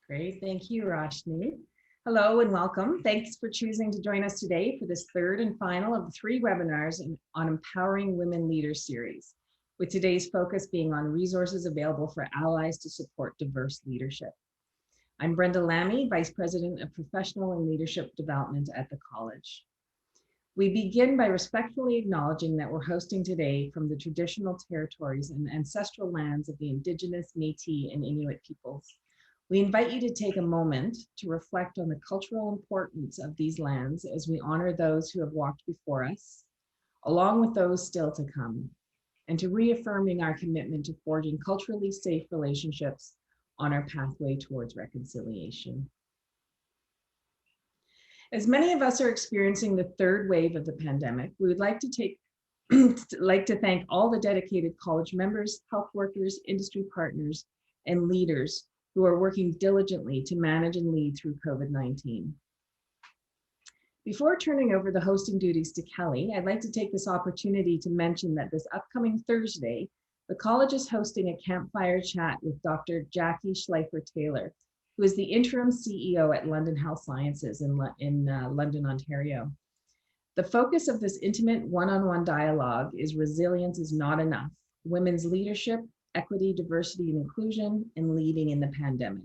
Great, thank you, Roshni. Hello and welcome. Thanks for choosing to join us today for this third and final of the 3 webinars on Empowering Women Leaders series, with today's focus being on resources available for allies to support diverse leadership. I'm Brenda Lammy, Vice President of Professional and Leadership Development at the College. We begin by respectfully acknowledging that we're hosting today from the traditional territories and ancestral lands of the Indigenous, Métis, and Inuit peoples. We invite you to take a moment to reflect on the cultural importance of these lands as we honor those who have walked before us, along with those still to come, and to reaffirming our commitment to forging culturally safe relationships on our pathway towards reconciliation. As many of us are experiencing the 3rd wave of the pandemic, we would like to thank all the dedicated college members, health workers, industry partners, and leaders who are working diligently to manage and lead through COVID-19. Before turning over the hosting duties to Kelly, I'd like to take this opportunity to mention that this upcoming Thursday, the college is hosting a campfire chat with Dr. Jackie Schleifer-Taylor, who is the interim CEO at London Health Sciences in London, Ontario. The focus of this intimate one-on-one dialogue is Resilience is Not Enough, Women's Leadership, Equity, Diversity, and Inclusion, and Leading in the Pandemic.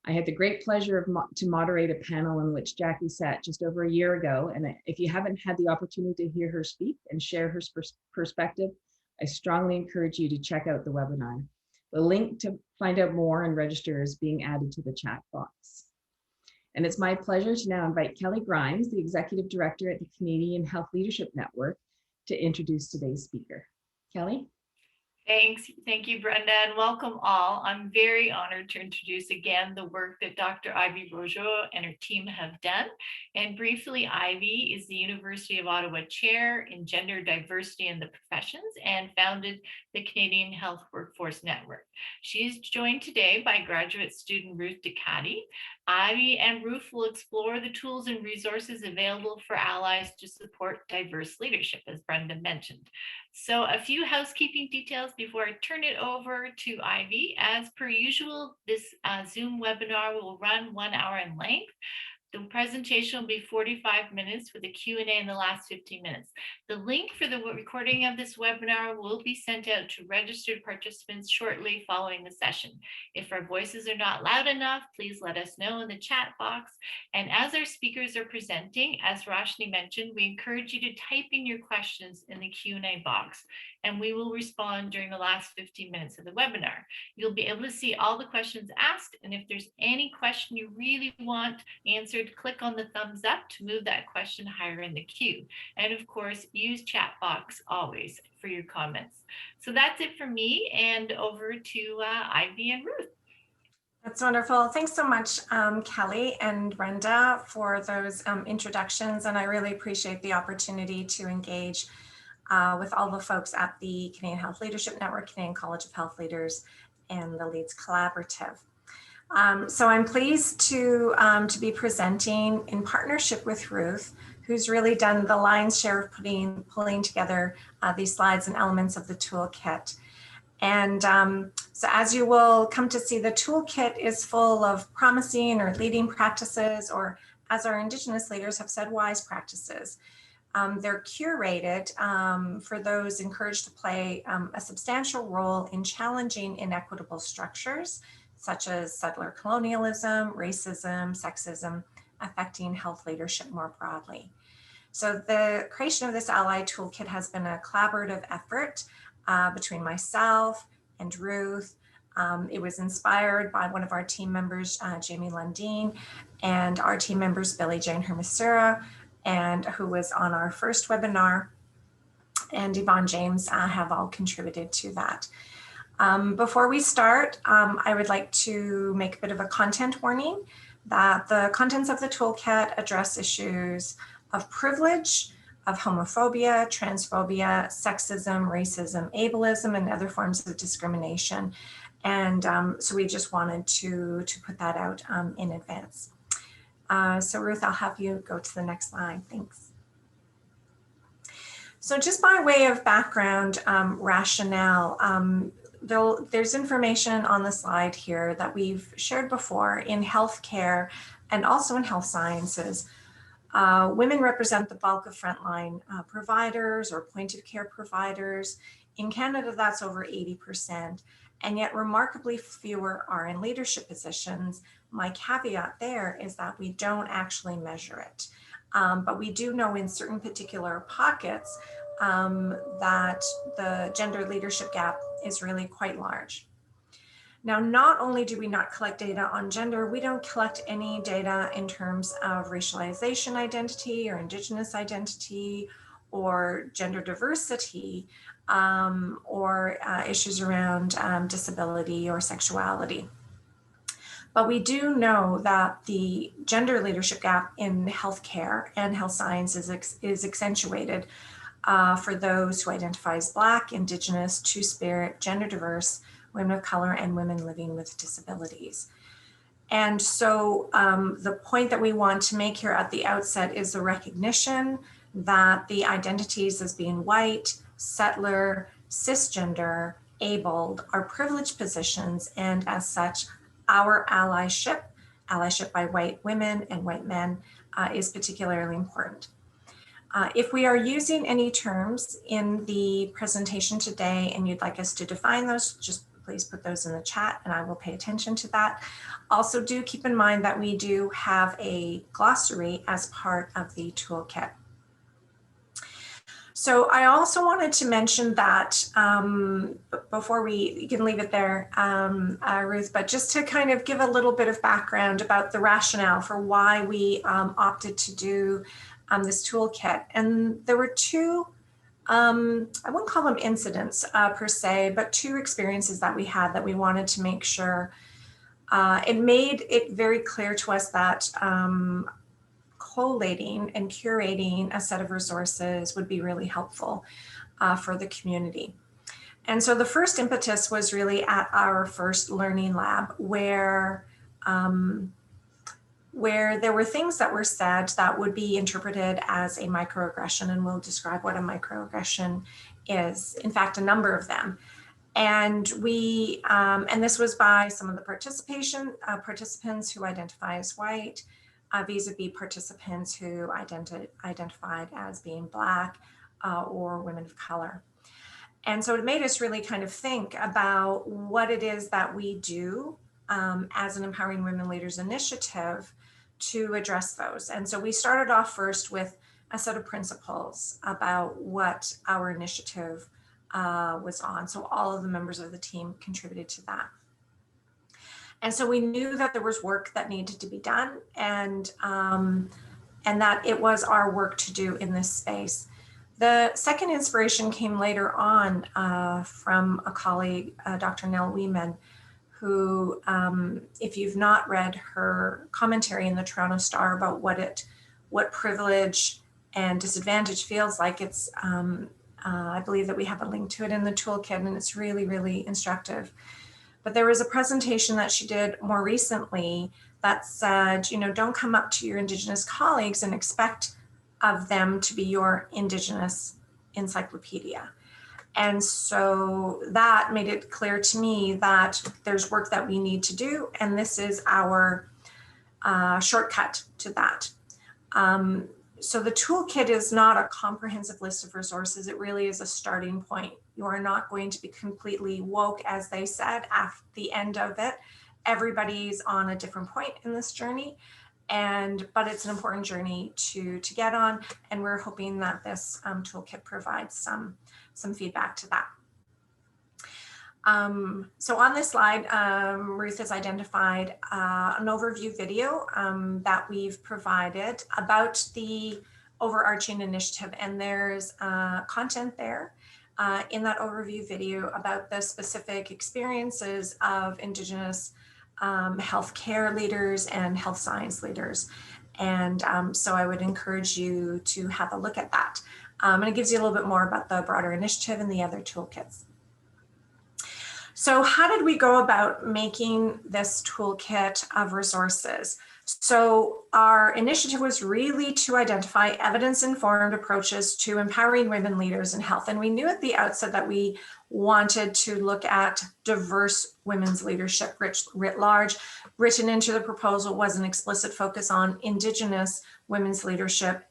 I had the great pleasure to moderate a panel in which Jackie sat just over a year ago, and if you haven't had the opportunity to hear her speak and share her perspective, I strongly encourage you to check out the webinar. The link to find out more and register is being added to the chat box. And it's my pleasure to now invite Kelly Grimes, the Executive Director at the Canadian Health Leadership Network, to introduce today's speaker. Kelly? Thanks. Thank you, Brenda, and welcome all. I'm very honored to introduce again the work that Dr. Ivy Beaujeu and her team have done. And briefly, Ivy is the University of Ottawa Chair in Gender Diversity in the Professions and founded the Canadian Health Workforce Network. She's joined today by graduate student Ruth Ducati. Ivy and Ruth will explore the tools and resources available for allies to support diverse leadership, as Brenda mentioned. So a few housekeeping details before I turn it over to Ivy. As per usual, this Zoom webinar will run 1 hour in length. The presentation will be 45 minutes with a Q&A in the last 15 minutes. The link for the recording of this webinar will be sent out to registered participants shortly following the session. If our voices are not loud enough, please let us know in the chat box. And as our speakers are presenting, as Roshni mentioned, we encourage you to type in your questions in the Q&A box, and we will respond during the last 15 minutes of the webinar. You'll be able to see all the questions asked, and if there's any question you really want answered, click on the thumbs up to move that question higher in the queue. And of course, use chat box always for your comments. So that's it for me, and over to Ivy and Ruth. That's wonderful. Thanks so much, Kelly and Brenda, for those introductions. And I really appreciate the opportunity to engage with all the folks at the Canadian Health Leadership Network, Canadian College of Health Leaders, and the Leads Collaborative. So I'm pleased to be presenting in partnership with Ruth, who's really done the lion's share of pulling together these slides and elements of the toolkit. And so as you will come to see, the toolkit is full of promising or leading practices, or as our Indigenous leaders have said, wise practices. They're curated for those encouraged to play a substantial role in challenging inequitable structures, such as settler colonialism, racism, sexism, affecting health leadership more broadly. So the creation of this ally toolkit has been a collaborative effort between myself and Ruth. It was inspired by one of our team members, Jamie Lundeen, and our team members, Billy Jane Hermisura, and who was on our first webinar, and Yvonne James have all contributed to that. Before we start, I would like to make a bit of a content warning that the contents of the toolkit address issues of privilege, of homophobia, transphobia, sexism, racism, ableism, and other forms of discrimination. And so we just wanted to put that out in advance. So Ruth, I'll have you go to the next slide. Thanks. So just by way of background rationale, there's information on the slide here that we've shared before in healthcare and also in health sciences. Women represent the bulk of frontline providers or point of care providers. In Canada, that's over 80%, and yet remarkably fewer are in leadership positions. My caveat there is that we don't actually measure it, but we do know in certain particular pockets that the gender leadership gap is really quite large. Now, not only do we not collect data on gender, we don't collect any data in terms of racialization identity or Indigenous identity or gender diversity or issues around disability or sexuality. But we do know that the gender leadership gap in healthcare and health sciences is accentuated for those who identify as Black, Indigenous, Two-Spirit, gender diverse, women of color, and women living with disabilities. And so the point that we want to make here at the outset is the recognition that the identities as being white, settler, cisgender, abled are privileged positions, and as such, our allyship by white women and white men is particularly important. If we are using any terms in the presentation today and you'd like us to define those, just please put those in the chat and I will pay attention to that. Also, do keep in mind that we do have a glossary as part of the toolkit. So I also wanted to mention that before you can leave it there, Ruth, but just to kind of give a little bit of background about the rationale for why we opted to do this toolkit. And there were two, I wouldn't call them incidents per se, but two experiences that we had that we wanted to make sure it made it very clear to us that collating and curating a set of resources would be really helpful for the community. And so the first impetus was really at our first learning lab where there were things that were said that would be interpreted as a microaggression, and we'll describe what a microaggression is, in fact, a number of them. And and this was by some of the participants who identify as white, vis-a-vis participants who identified as being Black or women of color. And so it made us really kind of think about what it is that we do as an Empowering Women Leaders initiative to address those. And so we started off first with a set of principles about what our initiative was on. So all of the members of the team contributed to that. And so we knew that there was work that needed to be done and that it was our work to do in this space. The second inspiration came later on from a colleague, Dr. Nell Weeman, who, if you've not read her commentary in the Toronto Star about what privilege and disadvantage feels like, it's, I believe that we have a link to it in the toolkit, and it's really, really instructive. But there was a presentation that she did more recently that said, you know, don't come up to your Indigenous colleagues and expect of them to be your Indigenous encyclopedia. And so that made it clear to me that there's work that we need to do, and this is our shortcut to that. So the toolkit is not a comprehensive list of resources. It really is a starting point. You are not going to be completely woke, as they said, at the end of it. Everybody's on a different point in this journey, but it's an important journey to get on, and we're hoping that this toolkit provides some feedback to that. So on this slide, Ruth has identified an overview video that we've provided about the overarching initiative, and there's content there in that overview video about the specific experiences of Indigenous healthcare leaders and health science leaders. And so I would encourage you to have a look at that. And it gives you a little bit more about the broader initiative and the other toolkits. So how did we go about making this toolkit of resources? So our initiative was really to identify evidence-informed approaches to empowering women leaders in health. And we knew at the outset that we wanted to look at diverse women's leadership writ large. Written into the proposal was an explicit focus on Indigenous women's leadership,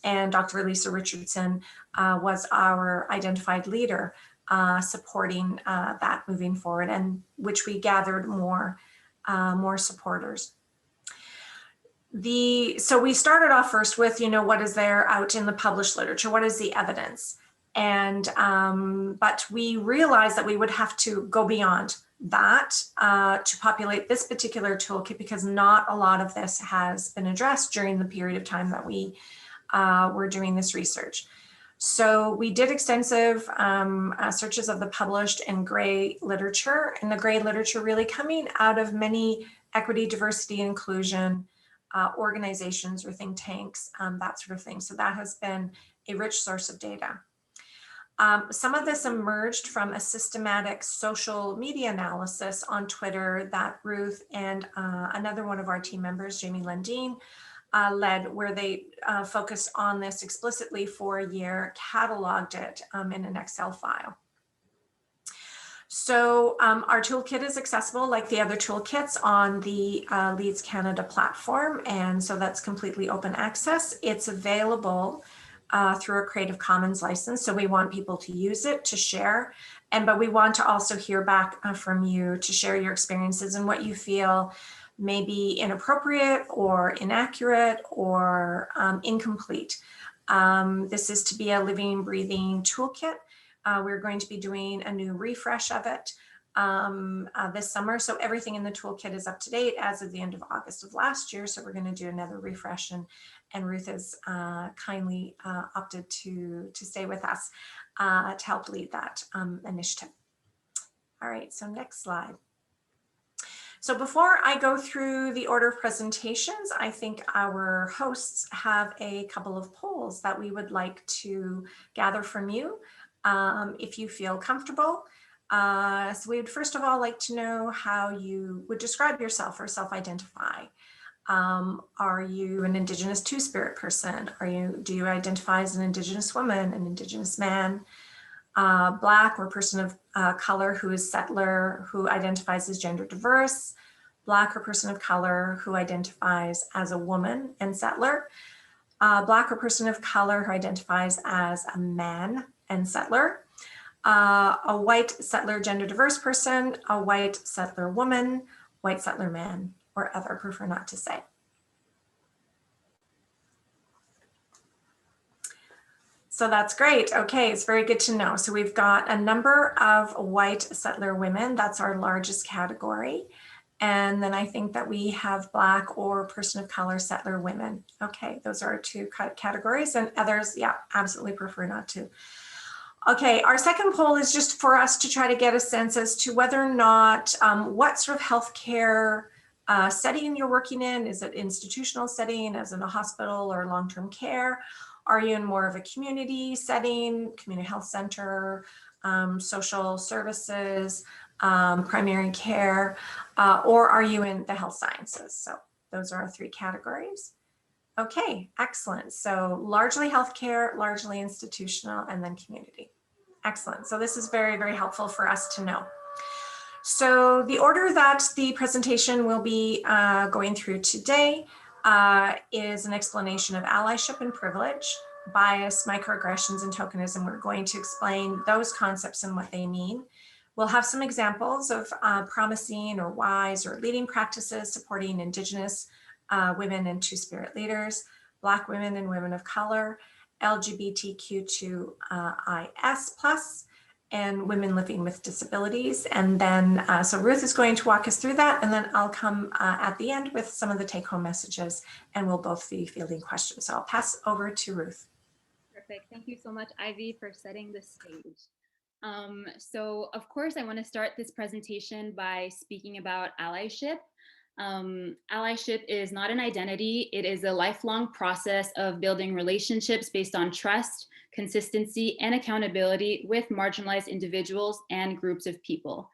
and Dr. Lisa Richardson was our identified leader supporting that moving forward, and which we gathered more supporters. So we started off first with, what is there out in the published literature? What is the evidence? And, but we realized that we would have to go beyond that to populate this particular toolkit, because not a lot of this has been addressed during the period of time that we were doing this research. So we did extensive searches of the published and gray literature, and the gray literature really coming out of many equity, diversity, inclusion organizations or think tanks, that sort of thing. So that has been a rich source of data. Some of this emerged from a systematic social media analysis on Twitter that Ruth and another one of our team members, Jamie Lundeen, led, where they focused on this explicitly for a year, cataloged it in an Excel file. So our toolkit is accessible like the other toolkits on the Leads Canada platform. And so that's completely open access. It's available through a Creative Commons license. So we want people to use it, to share. But we want to also hear back from you to share your experiences and what you feel may be inappropriate or inaccurate or incomplete. This is to be a living, breathing toolkit. We're going to be doing a new refresh of it this summer. So everything in the toolkit is up to date as of the end of August of last year. So we're going to do another refresh, and Ruth has kindly opted to stay with us to help lead that initiative. All right, so next slide. So before I go through the order of presentations, I think our hosts have a couple of polls that we would like to gather from you. If you feel comfortable. So we would first of all like to know how you would describe yourself or self-identify. Are you an Indigenous Two-Spirit person? Do you identify as an Indigenous woman, an Indigenous man, Black or person of color who is settler, who identifies as gender diverse, Black or person of color who identifies as a woman and settler, Black or person of color who identifies as a man and settler, a white settler gender diverse person, a white settler woman, white settler man, or other, prefer not to say. So that's great. Okay, it's very good to know. So we've got a number of white settler women. That's our largest category. And then I think that we have Black or person of color settler women. Okay, those are our two categories, and others, yeah, absolutely prefer not to. Okay, our second poll is just for us to try to get a sense as to whether or not, what sort of healthcare setting you're working in. Is it institutional setting, as in a hospital or long-term care? Are you in more of a community setting, community health center, social services, primary care, or are you in the health sciences? So those are our three categories. Okay, excellent. So largely healthcare, largely institutional, and then community. Excellent. So this is very, very helpful for us to know. So the order that the presentation will be going through today is an explanation of allyship and privilege, bias, microaggressions, and tokenism. We're going to explain those concepts and what they mean. We'll have some examples of promising or wise or leading practices supporting Indigenous women and Two-Spirit leaders, Black women and women of color, LGBTQ2IS+, and women living with disabilities. And then, so Ruth is going to walk us through that, and then I'll come at the end with some of the take-home messages, and we'll both be fielding questions. So I'll pass over to Ruth. Perfect. Thank you so much, Ivy, for setting the stage. So of course, I want to start this presentation by speaking about allyship. Allyship is not an identity. It is a lifelong process of building relationships based on trust, consistency, and accountability with marginalized individuals and groups of people.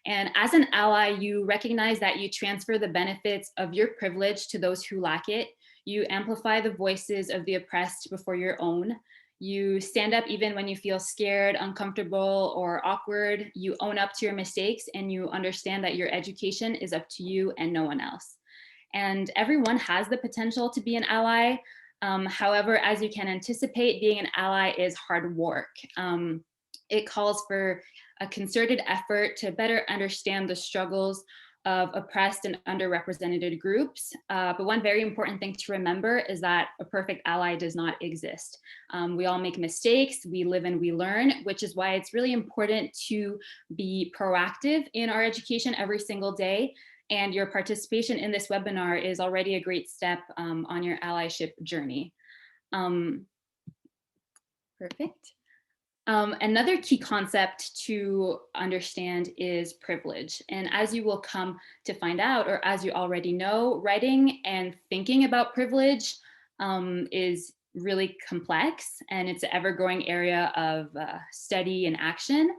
And as an ally, you recognize that you transfer the benefits of your privilege to those who lack it. You amplify the voices of the oppressed before your own. You stand up even when you feel scared, uncomfortable, or awkward. You own up to your mistakes, and you understand that your education is up to you and no one else. And everyone has the potential to be an ally. However, as you can anticipate, being an ally is hard work. It calls for a concerted effort to better understand the struggles of oppressed and underrepresented groups. But one very important thing to remember is that a perfect ally does not exist. We all make mistakes, we live and we learn, which is why it's really important to be proactive in our education every single day. And your participation in this webinar is already a great step on your allyship journey. Perfect. Another key concept to understand is privilege. And as you will come to find out, or as you already know, writing and thinking about privilege is really complex, and it's an ever-growing area of study and action.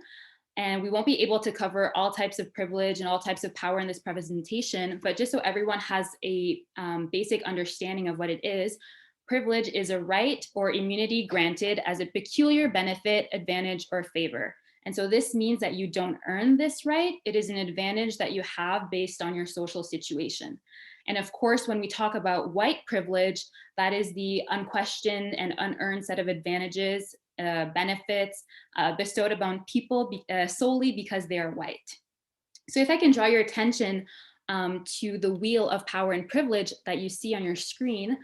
And we won't be able to cover all types of privilege and all types of power in this presentation, but just so everyone has a basic understanding of what it is, privilege is a right or immunity granted as a peculiar benefit, advantage, or favor. And so this means that you don't earn this right. It is an advantage that you have based on your social situation. And of course, when we talk about white privilege, that is the unquestioned and unearned set of advantages, benefits bestowed upon people solely because they are white. So if I can draw your attention to the wheel of power and privilege that you see on your screen,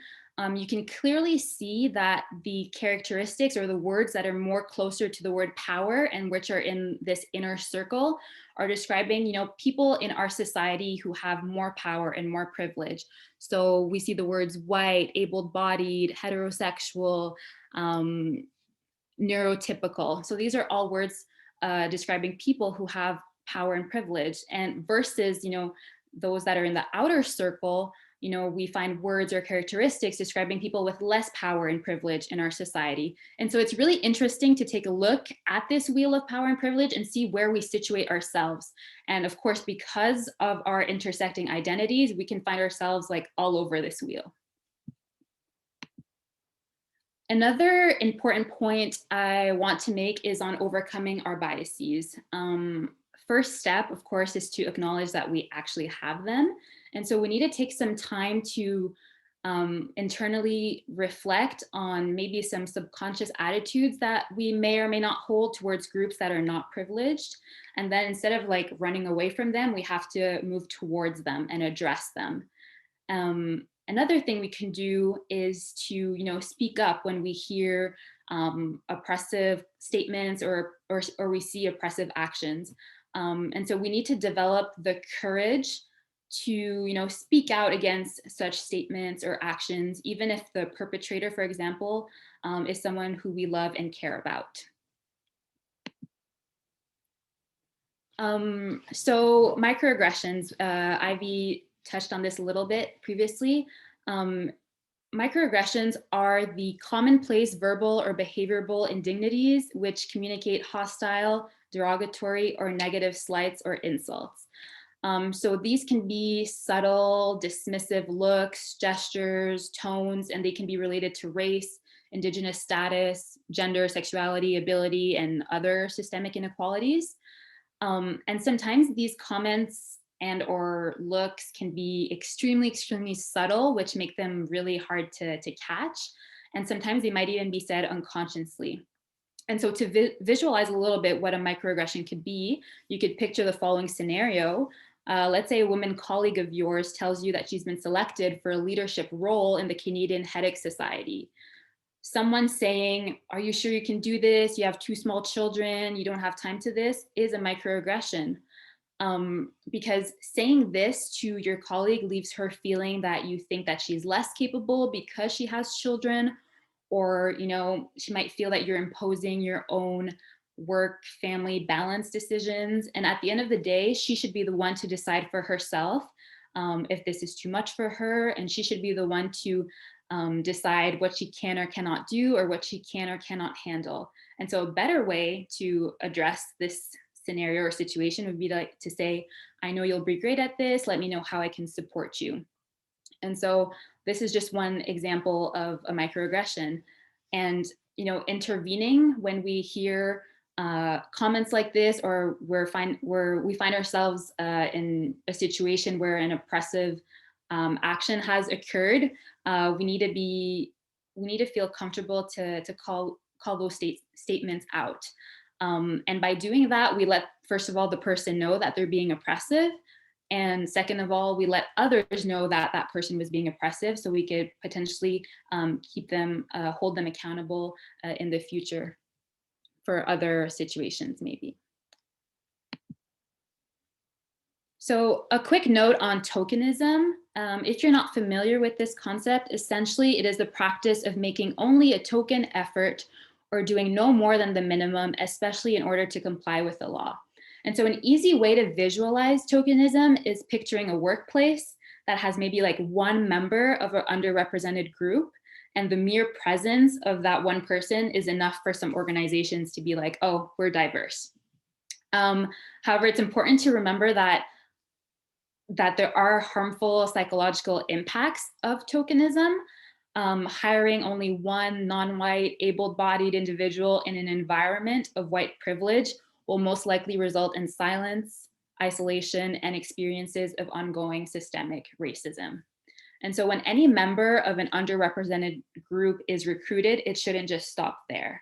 you can clearly see that the characteristics or the words that are more closer to the word power and which are in this inner circle are describing, people in our society who have more power and more privilege. So we see the words white, able-bodied, heterosexual, neurotypical. So these are all words describing people who have power and privilege, and versus, those that are in the outer circle, we find words or characteristics describing people with less power and privilege in our society. And so it's really interesting to take a look at this wheel of power and privilege and see where we situate ourselves. And of course, because of our intersecting identities, we can find ourselves like all over this wheel. Another important point I want to make is on overcoming our biases. First step, of course, is to acknowledge that we actually have them. And so we need to take some time to internally reflect on maybe some subconscious attitudes that we may or may not hold towards groups that are not privileged. And then instead of like running away from them, we have to move towards them and address them. Another thing we can do is to, speak up when we hear oppressive statements or we see oppressive actions. And so we need to develop the courage to, speak out against such statements or actions, even if the perpetrator, for example, is someone who we love and care about. So microaggressions, Ivy touched on this a little bit previously. Microaggressions are the commonplace verbal or behavioral indignities which communicate hostile, derogatory, or negative slights or insults. So these can be subtle, dismissive looks, gestures, tones, and they can be related to race, Indigenous status, gender, sexuality, ability, and other systemic inequalities. And sometimes these comments and or looks can be extremely, extremely subtle, which make them really hard to catch. And sometimes they might even be said unconsciously. And so to visualize a little bit what a microaggression could be, you could picture the following scenario. Let's say a woman colleague of yours tells you that she's been selected for a leadership role in the Canadian Headache Society. Someone saying, "Are you sure you can do this? You have 2 small children, you don't have time to this," is a microaggression. Because saying this to your colleague leaves her feeling that you think that she's less capable because she has children, or she might feel that you're imposing your own work family balance decisions. And at the end of the day, she should be the one to decide for herself if this is too much for her, and she should be the one to decide what she can or cannot do, or what she can or cannot handle. And so a better way to address this scenario or situation would be like to say, I know you'll be great at this, let me know how I can support you. And so this is just one example of a microaggression. And, you know, intervening when we hear comments like this, or we find ourselves in a situation where an oppressive action has occurred, we need to feel comfortable to call those statements out. And by doing that, we let, first of all, the person know that they're being oppressive. And second of all, we let others know that that person was being oppressive, so we could potentially hold them accountable in the future for other situations maybe. So a quick note on tokenism. If you're not familiar with this concept, essentially it is the practice of making only a token effort or doing no more than the minimum, especially in order to comply with the law. And so an easy way to visualize tokenism is picturing a workplace that has maybe like one member of an underrepresented group, and the mere presence of that one person is enough for some organizations to be like, oh, we're diverse. However, it's important to remember that there are harmful psychological impacts of tokenism. Hiring only one non-white, able-bodied individual in an environment of white privilege will most likely result in silence, isolation, and experiences of ongoing systemic racism. And so when any member of an underrepresented group is recruited, it shouldn't just stop there.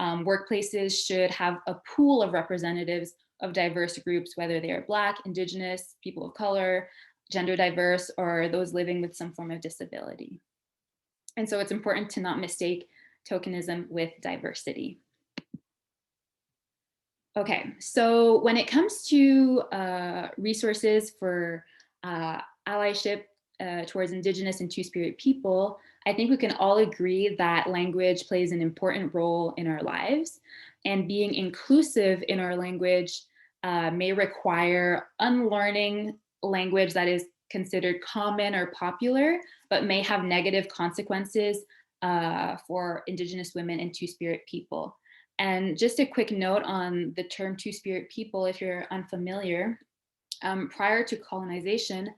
Workplaces should have a pool of representatives of diverse groups, whether they are Black, Indigenous, people of color, gender diverse, or those living with some form of disability. And so it's important to not mistake tokenism with diversity. Okay, so when it comes to resources for allyship towards Indigenous and Two-Spirit people, I think we can all agree that language plays an important role in our lives, and being inclusive in our language may require unlearning language that is considered common or popular, but may have negative consequences for Indigenous women and Two-Spirit people. And just a quick note on the term Two-Spirit people, if you're unfamiliar, prior to colonization,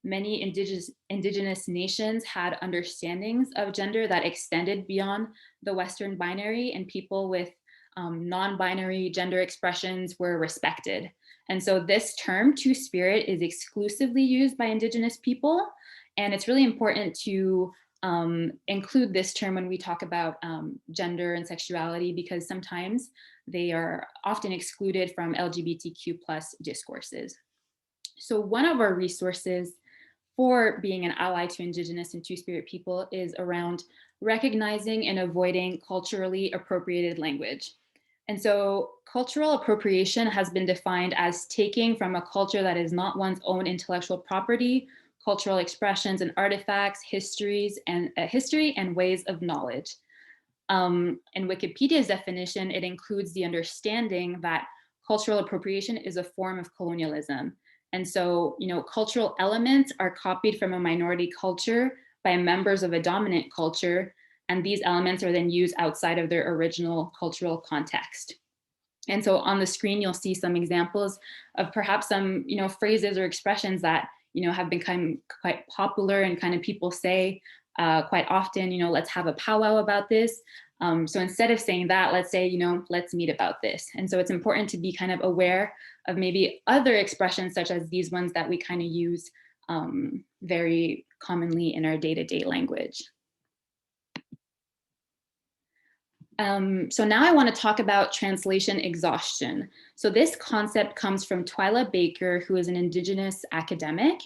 many indigenous nations had understandings of gender that extended beyond the Western binary, and people with non-binary gender expressions were respected. And so this term, Two-Spirit, is exclusively used by Indigenous people. And it's really important to include this term when we talk about gender and sexuality, because sometimes they are often excluded from LGBTQ+ discourses. So one of our resources for being an ally to Indigenous and Two-Spirit people is around recognizing and avoiding culturally appropriated language. And so cultural appropriation has been defined as taking from a culture that is not one's own intellectual property, cultural expressions and artifacts, history and ways of knowledge. In Wikipedia's definition, it includes the understanding that cultural appropriation is a form of colonialism. And so, you know, cultural elements are copied from a minority culture by members of a dominant culture, and these elements are then used outside of their original cultural context. And so on the screen, you'll see some examples of perhaps some, you know, phrases or expressions that, you know, have become quite popular and kind of people say quite often, you know, let's have a powwow about this. So instead of saying that, let's say, you know, let's meet about this. And so it's important to be kind of aware of maybe other expressions such as these ones that we kind of use very commonly in our day-to-day language. So now I want to talk about translation exhaustion. So this concept comes from Twyla Baker, who is an Indigenous academic.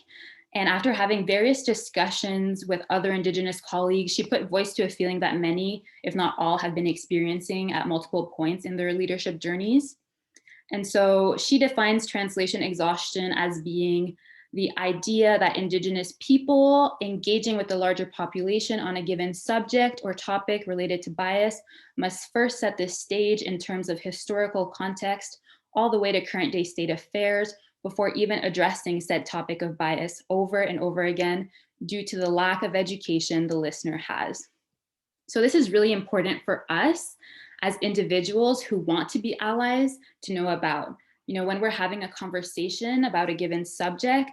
And after having various discussions with other Indigenous colleagues, she put voice to a feeling that many, if not all, have been experiencing at multiple points in their leadership journeys. And so she defines translation exhaustion as being the idea that Indigenous people engaging with the larger population on a given subject or topic related to bias must first set the stage in terms of historical context all the way to current day state affairs before even addressing said topic of bias over and over again due to the lack of education the listener has. So this is really important for us as individuals who want to be allies to know about. when we're having a conversation about a given subject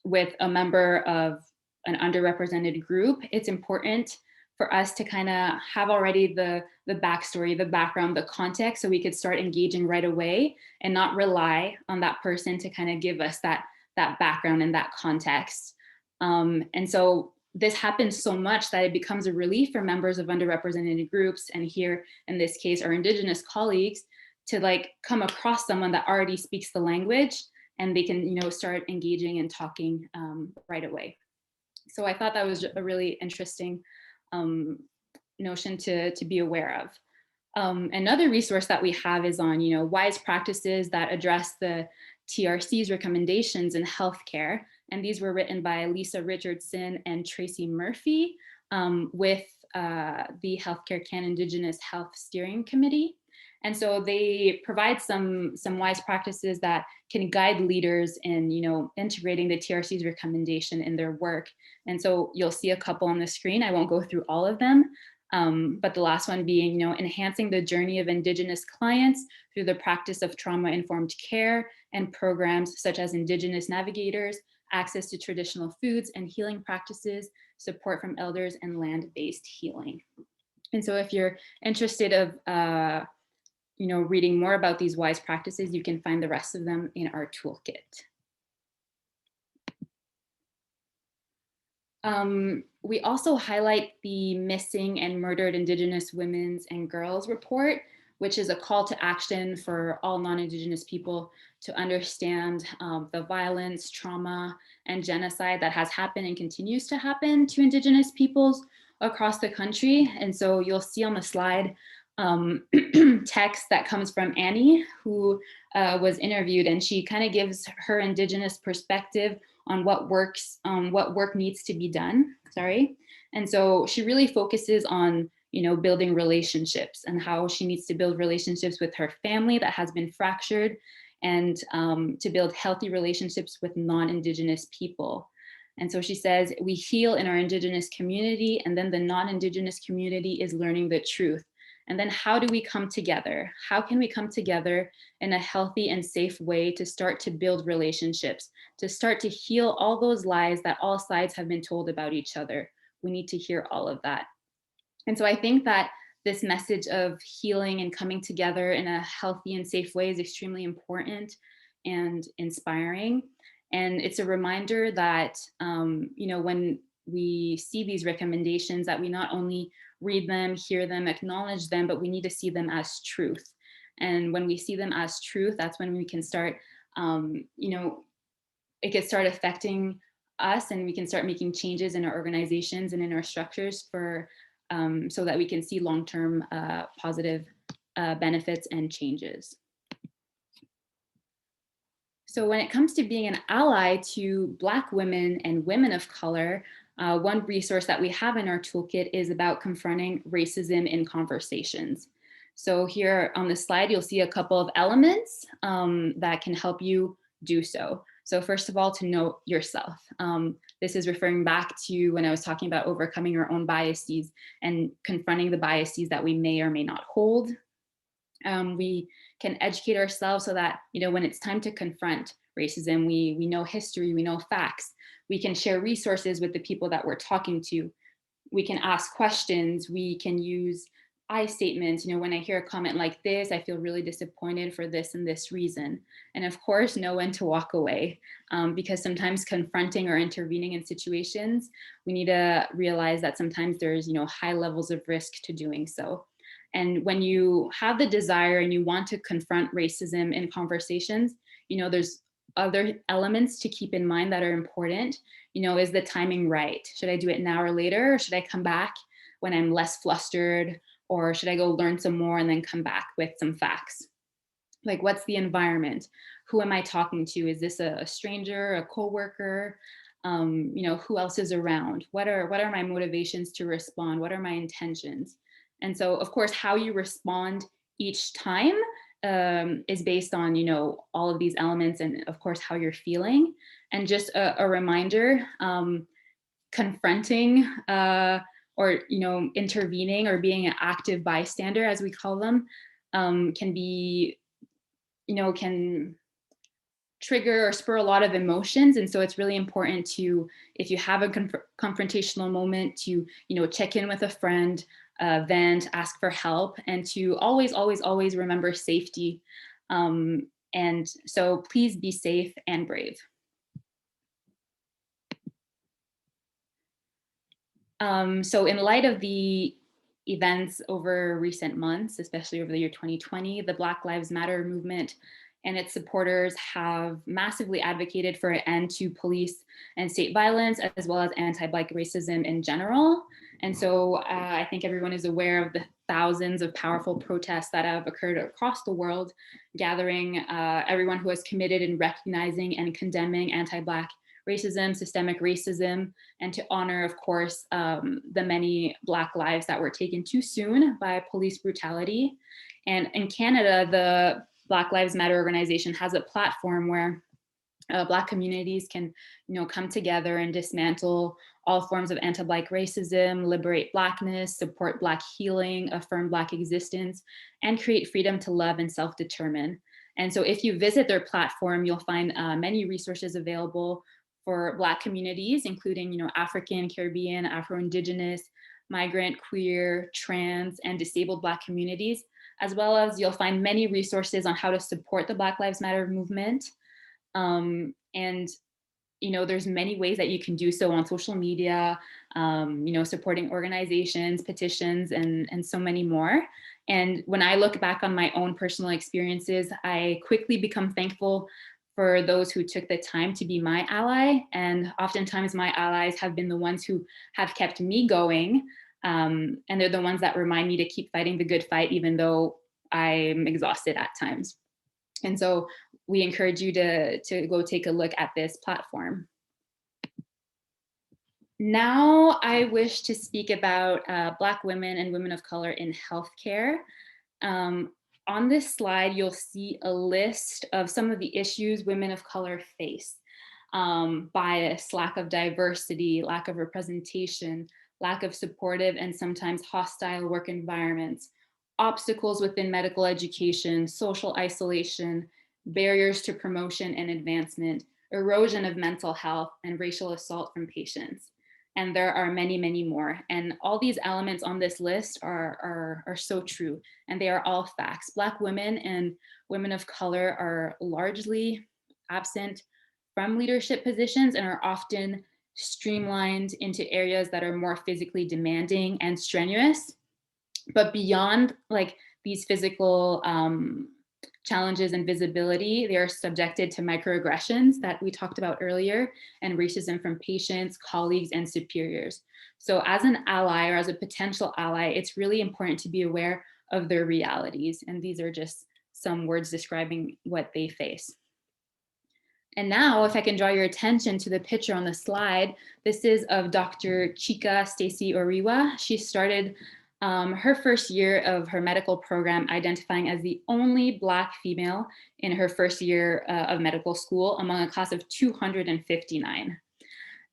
with a member of an underrepresented group, it's important for us to kind of have already the backstory, the background, the context, so we could start engaging right away and not rely on that person to kind of give us that background and that context. And so this happens so much that it becomes a relief for members of underrepresented groups, and here in this case, our Indigenous colleagues, to like come across someone that already speaks the language, and they can, start engaging and talking right away. So I thought that was a really interesting notion to be aware of. Another resource that we have is on, wise practices that address the TRC's recommendations in healthcare. And these were written by Lisa Richardson and Tracy Murphy with the Healthcare Can Indigenous Health Steering Committee. And so they provide some wise practices that can guide leaders in, integrating the TRC's recommendation in their work. And so you'll see a couple on the screen. I won't go through all of them, but the last one being, enhancing the journey of Indigenous clients through the practice of trauma-informed care and programs such as Indigenous navigators, access to traditional foods and healing practices, support from elders, and land-based healing. And so if you're interested of reading more about these wise practices, you can find the rest of them in our toolkit. We also highlight the Missing and Murdered Indigenous Women's and Girls report, which is a call to action for all non-Indigenous people to understand the violence, trauma, and genocide that has happened and continues to happen to Indigenous peoples across the country. And so you'll see on the slide text that comes from Annie, who was interviewed, and she kind of gives her Indigenous perspective on what work needs to be done. And so she really focuses on building relationships and how she needs to build relationships with her family that has been fractured, and to build healthy relationships with non-Indigenous people. And so she says, we heal in our Indigenous community, and then the non-Indigenous community is learning the truth. And then how do we come together? How can we come together in a healthy and safe way to start to build relationships, to start to heal all those lies that all sides have been told about each other? We need to hear all of that. And so I think that this message of healing and coming together in a healthy and safe way is extremely important and inspiring. And it's a reminder that, when we see these recommendations, that we not only read them, hear them, acknowledge them, but we need to see them as truth. And when we see them as truth, that's when we can start, it can start affecting us, and we can start making changes in our organizations and in our structures for, so that we can see long-term positive benefits and changes. So when it comes to being an ally to Black women and women of color, one resource that we have in our toolkit is about confronting racism in conversations. So here on the slide, you'll see a couple of elements that can help you do so. So first of all, to know yourself. This is referring back to when I was talking about overcoming our own biases and confronting the biases that we may or may not hold. We can educate ourselves so that, when it's time to confront racism, we know history, we know facts. We can share resources with the people that we're talking to. We can ask questions. We can use I statements. When I hear a comment like this, I feel really disappointed for this and this reason. And of course, know when to walk away, because sometimes confronting or intervening in situations, we need to realize that sometimes there's, high levels of risk to doing so. And when you have the desire and you want to confront racism in conversations, there's other elements to keep in mind that are important. Is the timing right? Should I do it now or later? Or should I come back when I'm less flustered? Or should I go learn some more and then come back with some facts? Like, what's the environment? Who am I talking to? Is this a stranger, a coworker? Who else is around? What are my motivations to respond? What are my intentions? And so, of course, how you respond each time is based on, all of these elements, and of course, how you're feeling. And just a reminder, confronting or, intervening or being an active bystander, as we call them, can be can trigger or spur a lot of emotions. And so it's really important to, if you have a confrontational moment, to, check in with a friend, vent, ask for help, and to always, always, always remember safety. And so please be safe and brave. So in light of the events over recent months, especially over the year 2020, the Black Lives Matter movement and its supporters have massively advocated for an end to police and state violence, as well as anti-Black racism in general. And so I think everyone is aware of the thousands of powerful protests that have occurred across the world, gathering everyone who has committed in recognizing and condemning anti-Black racism, systemic racism, and to honor, of course, the many Black lives that were taken too soon by police brutality. And in Canada, the Black Lives Matter organization has a platform where Black communities can, come together and dismantle all forms of anti-Black racism, liberate Blackness, support Black healing, affirm Black existence, and create freedom to love and self-determine. And so if you visit their platform, you'll find many resources available for Black communities, including, African, Caribbean, Afro-Indigenous, migrant, queer, trans, and disabled Black communities, as well as you'll find many resources on how to support the Black Lives Matter movement. And there's many ways that you can do so on social media, supporting organizations, petitions, and so many more. And when I look back on my own personal experiences, I quickly become thankful for those who took the time to be my ally. And oftentimes my allies have been the ones who have kept me going. And they're the ones that remind me to keep fighting the good fight, even though I'm exhausted at times. And so we encourage you to go take a look at this platform. Now I wish to speak about Black women and women of color in healthcare. On this slide, you'll see a list of some of the issues women of color face. Bias, lack of diversity, lack of representation, lack of supportive and sometimes hostile work environments, obstacles within medical education, social isolation, barriers to promotion and advancement, erosion of mental health, and racial assault from patients. And there are many, many more. And all these elements on this list are so true, and they are all facts. Black women and women of color are largely absent from leadership positions and are often streamlined into areas that are more physically demanding and strenuous. But beyond these physical challenges and visibility, they are subjected to microaggressions that we talked about earlier, and racism from patients, colleagues, and superiors. So as an ally or as a potential ally, it's really important to be aware of their realities. And these are just some words describing what they face. And now, if I can draw your attention to the picture on the slide, this is of Dr. Chika Stacy Oriwa. She started her first year of her medical program identifying as the only Black female in her first year of medical school among a class of 259.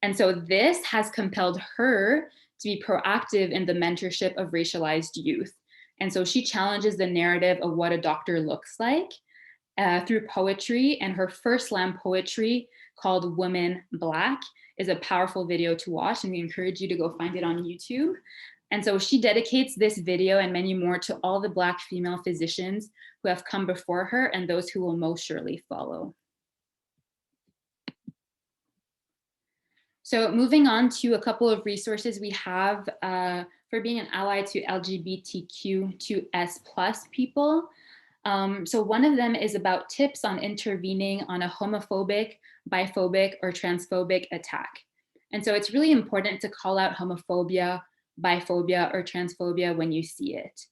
And so this has compelled her to be proactive in the mentorship of racialized youth. And so she challenges the narrative of what a doctor looks like through poetry, and her first slam poetry called Women Black is a powerful video to watch, and we encourage you to go find it on YouTube. And so she dedicates this video and many more to all the Black female physicians who have come before her and those who will most surely follow. So moving on to a couple of resources we have for being an ally to LGBTQ2S+ people. So one of them is about tips on intervening on a homophobic, biphobic, or transphobic attack. And so it's really important to call out homophobia, biphobia, or transphobia when you see it.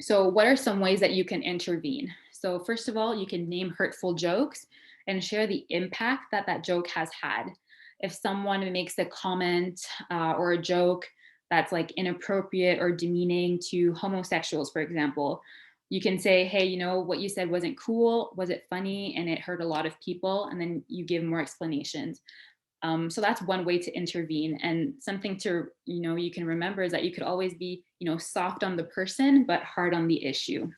So what are some ways that you can intervene? So first of all, you can name hurtful jokes and share the impact that that joke has had. If someone makes a comment or a joke that's inappropriate or demeaning to homosexuals, for example, you can say, hey, what you said wasn't cool, was it funny, and it hurt a lot of people, and then you give more explanations. So that's one way to intervene. And something to, you can remember is that you could always be, soft on the person, but hard on the issue.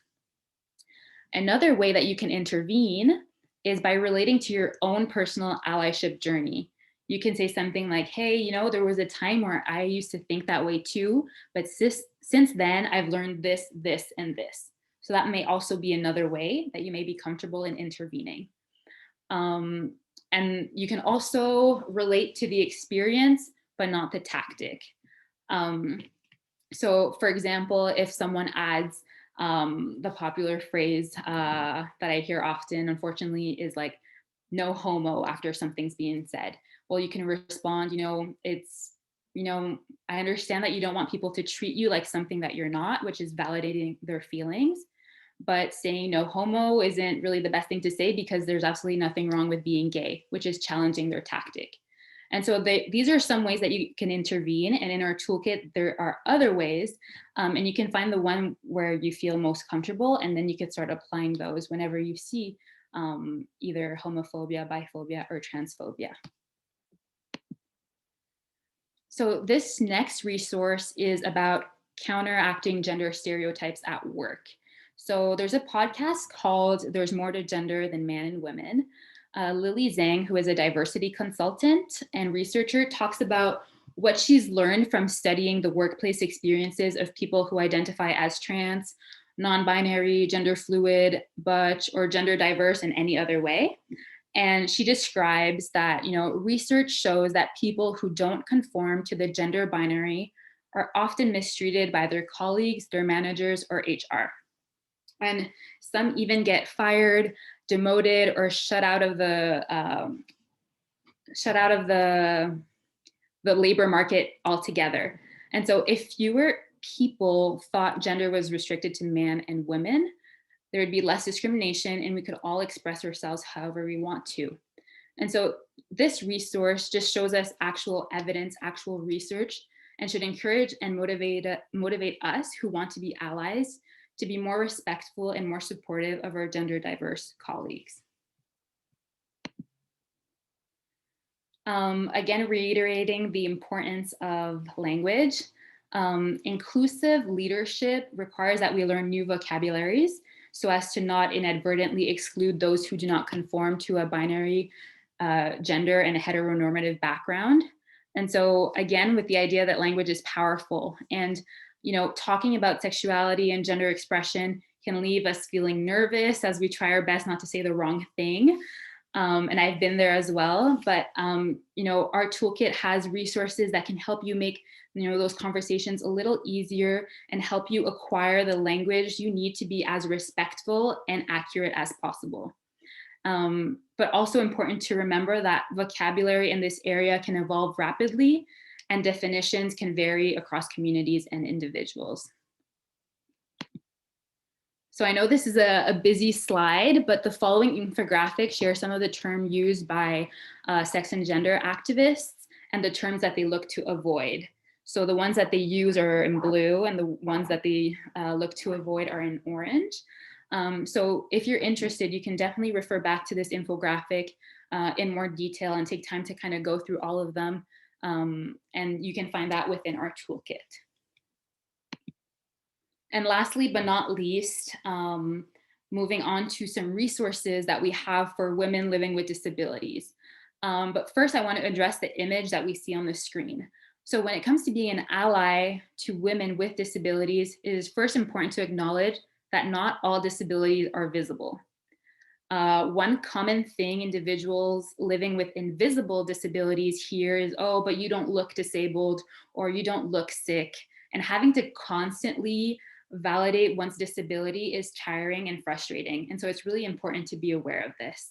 Another way that you can intervene is by relating to your own personal allyship journey. You can say something like, hey, you know, there was a time where I used to think that way too, but since then I've learned this, this, and this. So that may also be another way that you may be comfortable in intervening. And you can also relate to the experience, but not the tactic. So for example, if someone adds the popular phrase that I hear often, unfortunately, is like, no homo after something's being said. Well, you can respond, you know, it's, you know, I understand that you don't want people to treat you like something that you're not, which is validating their feelings. But saying no homo isn't really the best thing to say because there's absolutely nothing wrong with being gay, which is challenging their tactic. And so these are some ways that you can intervene. And in our toolkit, there are other ways. And you can find the one where you feel most comfortable, and then you can start applying those whenever you see either homophobia, biphobia, or transphobia. So this next resource is about counteracting gender stereotypes at work. So there's a podcast called There's More to Gender Than Man and Women. Lily Zhang, who is a diversity consultant and researcher, talks about what she's learned from studying the workplace experiences of people who identify as trans, non-binary, gender fluid, butch, or gender diverse in any other way. And she describes that, you know, research shows that people who don't conform to the gender binary are often mistreated by their colleagues, their managers, or HR. And some even get fired, demoted, or shut out of the labor market altogether. And so if fewer people thought gender was restricted to man and women, there would be less discrimination and we could all express ourselves however we want to. And so this resource just shows us actual evidence, actual research, and should encourage and motivate us who want to be allies to be more respectful and more supportive of our gender diverse colleagues. Again, reiterating the importance of language. Inclusive leadership requires that we learn new vocabularies so as to not inadvertently exclude those who do not conform to a binary gender and a heteronormative background. And so again, with the idea that language is powerful, and you know, talking about sexuality and gender expression can leave us feeling nervous as we try our best not to say the wrong thing. And I've been there as well, but you know, our toolkit has resources that can help you make, you know, those conversations a little easier and help you acquire the language you need to be as respectful and accurate as possible. But also important to remember that vocabulary in this area can evolve rapidly and definitions can vary across communities and individuals. So I know this is a busy slide, but the following infographic shares some of the terms used by sex and gender activists and the terms that they look to avoid. So the ones that they use are in blue and the ones that they look to avoid are in orange. So if you're interested, you can definitely refer back to this infographic in more detail and take time to kind of go through all of them. And you can find that within our toolkit. And lastly, but not least, moving on to some resources that we have for women living with disabilities. But first, I want to address the image that we see on the screen. So when it comes to being an ally to women with disabilities, it is first important to acknowledge that not all disabilities are visible. One common thing individuals living with invisible disabilities hear is, oh, but you don't look disabled or you don't look sick. And having to constantly validate one's disability is tiring and frustrating. And so it's really important to be aware of this.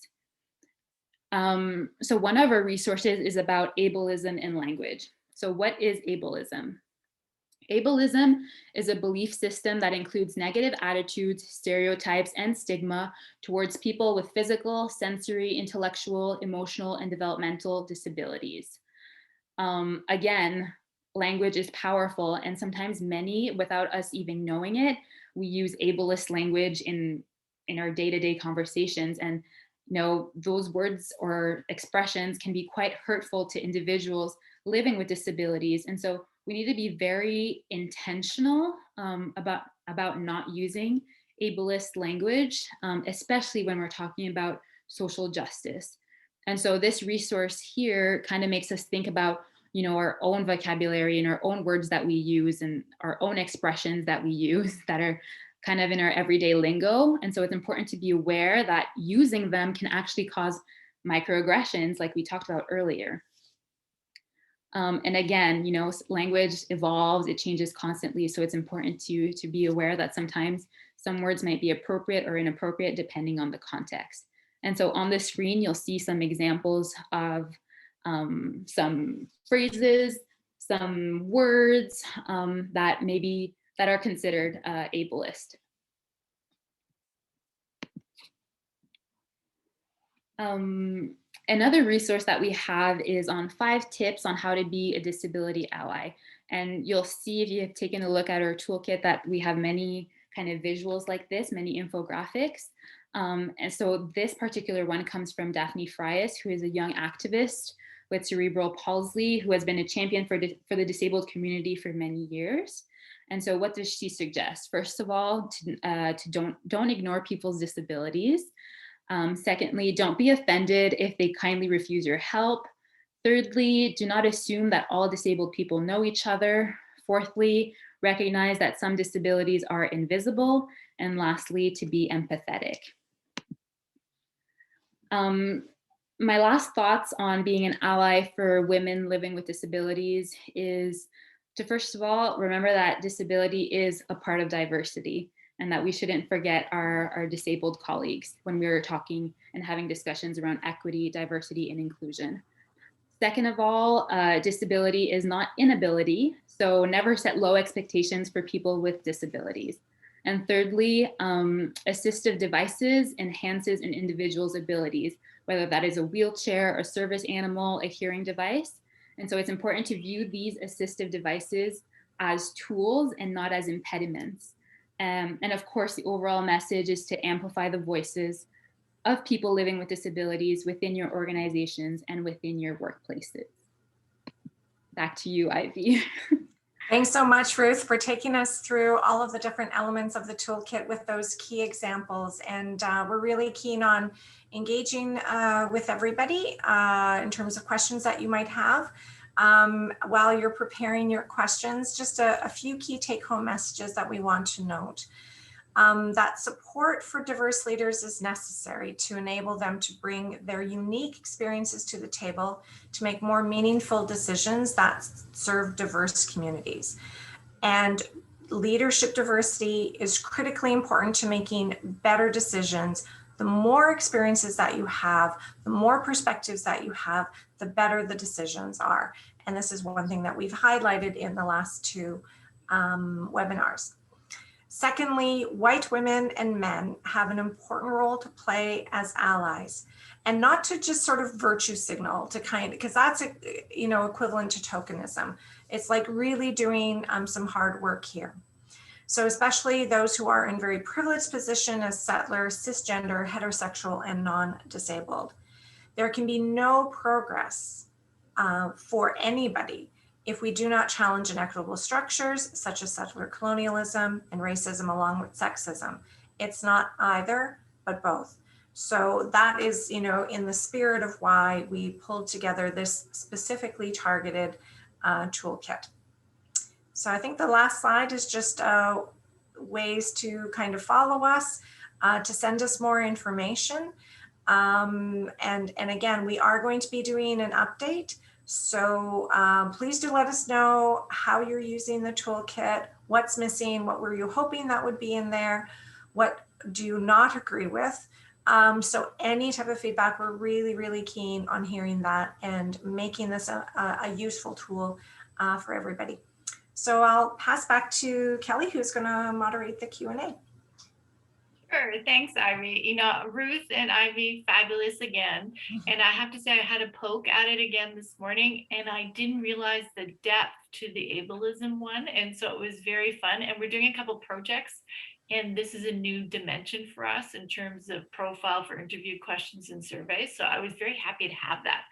So one of our resources is about ableism in language. So what is ableism? Ableism is a belief system that includes negative attitudes, stereotypes, and stigma towards people with physical, sensory, intellectual, emotional, and developmental disabilities. Again, language is powerful, and sometimes many, without us even knowing it, we use ableist language in our day-to-day conversations. And you know, those words or expressions can be quite hurtful to individuals living with disabilities. And so we need to be very intentional about not using ableist language, especially when we're talking about social justice. And so this resource here kind of makes us think about, you know, our own vocabulary and our own words that we use and our own expressions that we use that are kind of in our everyday lingo. And so it's important to be aware that using them can actually cause microaggressions like we talked about earlier. And again, you know, language evolves, it changes constantly. So it's important to be aware that sometimes some words might be appropriate or inappropriate depending on the context. And so on the screen, you'll see some examples of some phrases, some words that are considered ableist. Another resource that we have is on 5 tips on how to be a disability ally. And you'll see if you have taken a look at our toolkit that we have many kind of visuals like this, many infographics. And so this particular one comes from Daphne Frias, who is a young activist with cerebral palsy, who has been a champion for the disabled community for many years. And so what does she suggest? First of all, don't ignore people's disabilities. Secondly, don't be offended if they kindly refuse your help. Thirdly, do not assume that all disabled people know each other. Fourthly, recognize that some disabilities are invisible. And lastly, to be empathetic. My last thoughts on being an ally for women living with disabilities is to, first of all, remember that disability is a part of diversity and that we shouldn't forget our disabled colleagues when we were talking and having discussions around equity, diversity, and inclusion. Second of all, disability is not inability, so never set low expectations for people with disabilities. And thirdly, assistive devices enhances an individual's abilities, whether that is a wheelchair, a service animal, a hearing device. And so it's important to view these assistive devices as tools and not as impediments. And of course, the overall message is to amplify the voices of people living with disabilities within your organizations and within your workplaces. Back to you, Ivy. Thanks so much, Ruth, for taking us through all of the different elements of the toolkit with those key examples. And we're really keen on engaging with everybody in terms of questions that you might have. While you're preparing your questions, just a few key take-home messages that we want to note. That support for diverse leaders is necessary to enable them to bring their unique experiences to the table to make more meaningful decisions that serve diverse communities. And leadership diversity is critically important to making better decisions. The more experiences that you have, the more perspectives that you have, the better the decisions are. And this is one thing that we've highlighted in the last 2 webinars. Secondly, white women and men have an important role to play as allies, and not to just sort of virtue signal to because that's equivalent to tokenism. It's like really doing some hard work here. So especially those who are in very privileged position as settlers, cisgender, heterosexual, and non-disabled. There can be no progress for anybody if we do not challenge inequitable structures such as settler colonialism and racism along with sexism. It's not either, but both. So that is, in the spirit of why we pulled together this specifically targeted toolkit. So I think the last slide is just ways to kind of follow us, to send us more information. And again, we are going to be doing an update. So please do let us know how you're using the toolkit, what's missing, what were you hoping that would be in there, what do you not agree with. So any type of feedback, we're really, really keen on hearing that and making this a useful tool for everybody. So I'll pass back to Kelly, who's going to moderate the Q&A. Sure, thanks, Ivy. Ruth and Ivy, fabulous again. And I have to say, I had a poke at it again this morning, and I didn't realize the depth to the ableism one. And so it was very fun. And we're doing a couple projects, and this is a new dimension for us in terms of profile for interview questions and surveys. So I was very happy to have that.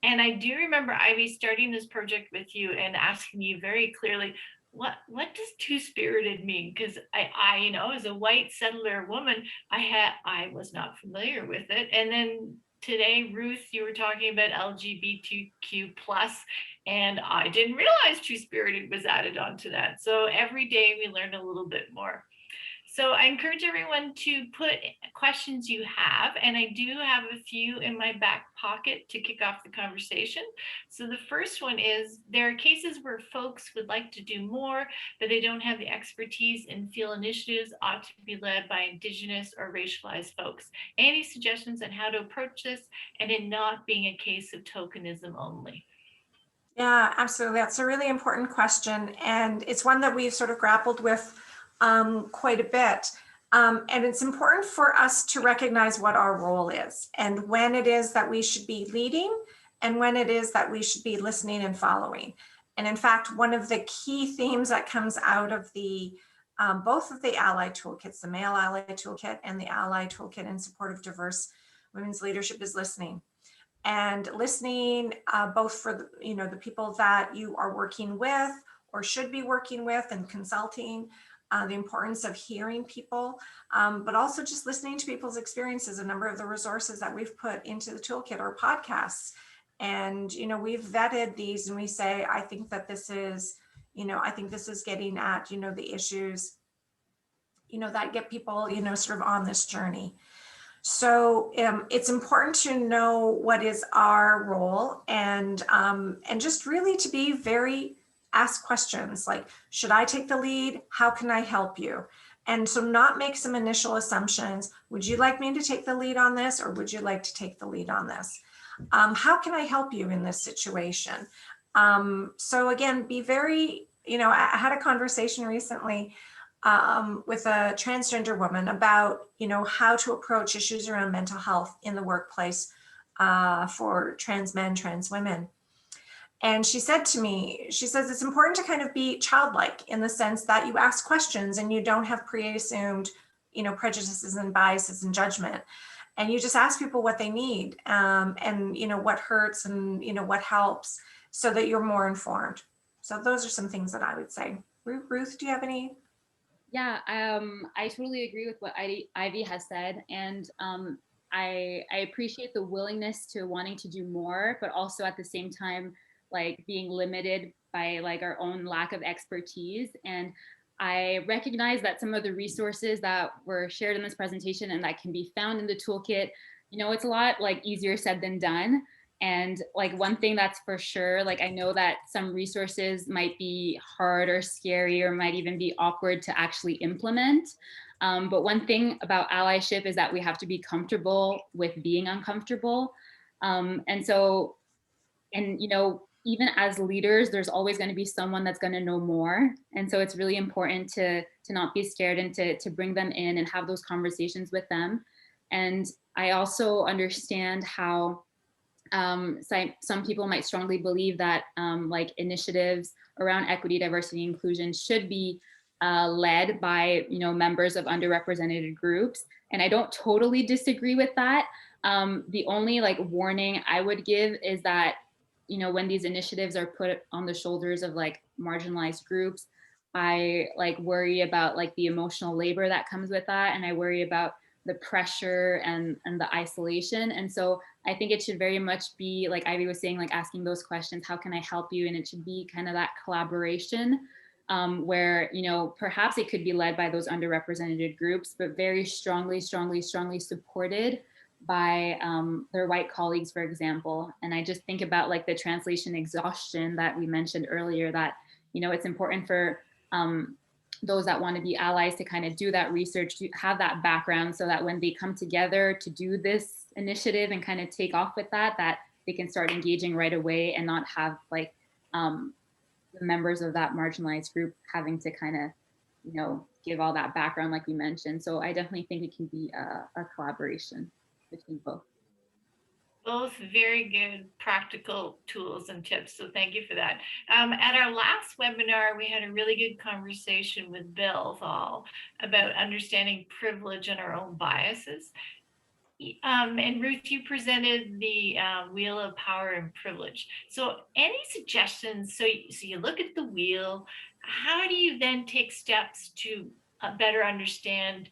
And I do remember, Ivy, starting this project with you and asking you very clearly, what does two-spirited mean? Because I, you know, as a white settler woman, I was not familiar with it. And then today, Ruth, you were talking about LGBTQ plus, and I didn't realize two-spirited was added onto that. So every day we learn a little bit more. So I encourage everyone to put questions you have, and I do have a few in my back pocket to kick off the conversation. So the first one is, there are cases where folks would like to do more, but they don't have the expertise and feel initiatives ought to be led by Indigenous or racialized folks. Any suggestions on how to approach this and it not being a case of tokenism only? Yeah, absolutely. That's a really important question. And it's one that we've sort of grappled with quite a bit. And it's important for us to recognize what our role is and when it is that we should be leading and when it is that we should be listening and following. And in fact, one of the key themes that comes out of the both of the ally toolkits, the male ally toolkit and the ally toolkit in support of diverse women's leadership, is listening. And listening both for the people that you are working with or should be working with, and consulting, the importance of hearing people, but also just listening to people's experiences. A number of the resources that we've put into the toolkit are podcasts, and we've vetted these and we say, I think that this is getting at the issues that get people sort of on this journey. So it's important to know what is our role, and just really to be very ask questions like, should I take the lead? How can I help you? And so not make some initial assumptions. Would you like me to take the lead on this, or would you like to take the lead on this? How can I help you in this situation? So again, be very, I had a conversation recently with a transgender woman about, how to approach issues around mental health in the workplace for trans men, trans women. And she said to me, she says, it's important to kind of be childlike in the sense that you ask questions and you don't have pre-assumed, prejudices and biases and judgment. And you just ask people what they need, and, what hurts and, what helps, so that you're more informed. So those are some things that I would say. Ruth, do you have any? Yeah, I totally agree with what Ivy has said, and I appreciate the willingness to wanting to do more, but also at the same time, like being limited by like our own lack of expertise. And I recognize that some of the resources that were shared in this presentation and that can be found in the toolkit, it's a lot like easier said than done. And like one thing that's for sure, like I know that some resources might be hard or scary or might even be awkward to actually implement. But one thing about allyship is that we have to be comfortable with being uncomfortable. And so, even as leaders, there's always going to be someone that's going to know more. And so it's really important to not be scared and to bring them in and have those conversations with them. And I also understand how some people might strongly believe that like initiatives around equity, diversity, inclusion should be led by members of underrepresented groups. And I don't totally disagree with that. The only like warning I would give is that when these initiatives are put on the shoulders of like marginalized groups, I like worry about like the emotional labor that comes with that, and I worry about the pressure and the isolation. And so I think it should very much be like Ivy was saying, like asking those questions, how can I help you? And it should be kind of that collaboration where, perhaps it could be led by those underrepresented groups, but very strongly supported by their white colleagues, for example. And I just think about like the translation exhaustion that we mentioned earlier, that, it's important for those that want to be allies to kind of do that research, to have that background, so that when they come together to do this initiative and kind of take off with that they can start engaging right away and not have like the members of that marginalized group having to kind of, give all that background like we mentioned. So I definitely think it can be a collaboration between both. Both very good practical tools and tips. So thank you for that. At our last webinar, we had a really good conversation with Bill Thal about understanding privilege and our own biases. And Ruth, you presented the wheel of power and privilege. So any suggestions? So you look at the wheel, how do you then take steps to better understand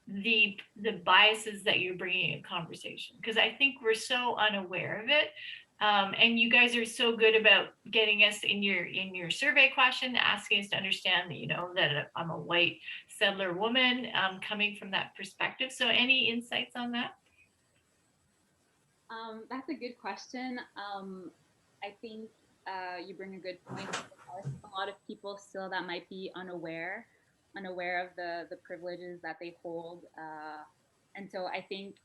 the biases that you're bringing in conversation? Because I think we're so unaware of it. And you guys are so good about getting us in your survey question, asking us to understand that, you know, that I'm a white settler woman coming from that perspective. So any insights on that? That's a good question. I think you bring a good point. There are a lot of people still that might be unaware of the privileges that they hold. And so I think